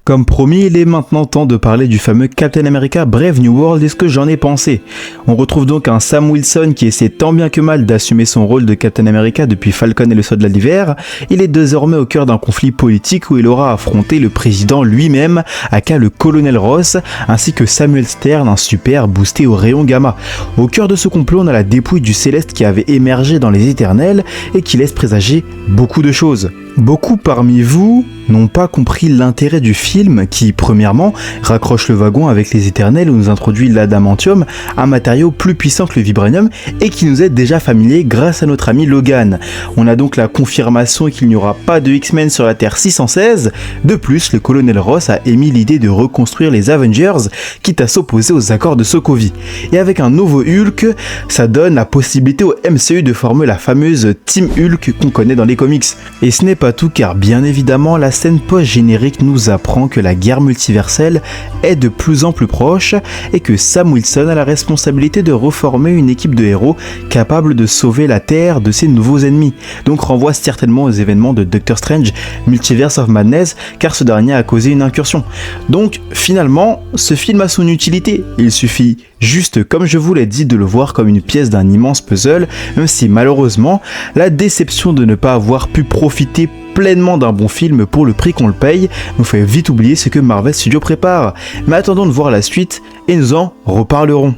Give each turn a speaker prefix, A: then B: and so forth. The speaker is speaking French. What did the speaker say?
A: Comme promis, il est maintenant temps de parler du fameux Captain America Brave New World et ce que j'en ai pensé. On retrouve donc un Sam Wilson qui essaie tant bien que mal d'assumer son rôle de Captain America depuis Falcon et le Soldat d'hiver. Il est désormais au cœur d'un conflit politique où il aura affronté le président lui-même, aka le colonel Ross, ainsi que Samuel Stern, un super boosté au rayon gamma. Au cœur de ce complot, on a la dépouille du Céleste qui avait émergé dans les Éternels et qui laisse présager beaucoup de choses. Beaucoup parmi vous n'ont pas compris l'intérêt du film qui, premièrement, raccroche le wagon avec les Éternels où nous introduit l'adamantium, un matériau plus puissant que le vibranium et qui nous est déjà familier grâce à notre ami Logan. On a donc la confirmation qu'il n'y aura pas de X-Men sur la Terre 616. De plus, le colonel Ross a émis l'idée de reconstruire les Avengers, quitte à s'opposer aux accords de Sokovie. Et avec un nouveau Hulk, ça donne la possibilité au MCU de former la fameuse Team Hulk qu'on connaît dans les comics. Et ce n'est pas tout car bien évidemment la scène post-générique nous apprend que la guerre multiverselle est de plus en plus proche et que Sam Wilson a la responsabilité de reformer une équipe de héros capable de sauver la Terre de ses nouveaux ennemis. Donc renvoie certainement aux événements de Doctor Strange Multiverse of Madness car ce dernier a causé une incursion. Donc finalement, ce film a son utilité, il suffit juste, comme je vous l'ai dit, de le voir comme une pièce d'un immense puzzle, même si malheureusement, la déception de ne pas avoir pu profiter pleinement d'un bon film pour le prix qu'on le paye nous fait vite oublier ce que Marvel Studios prépare. Mais attendons de voir la suite et nous en reparlerons.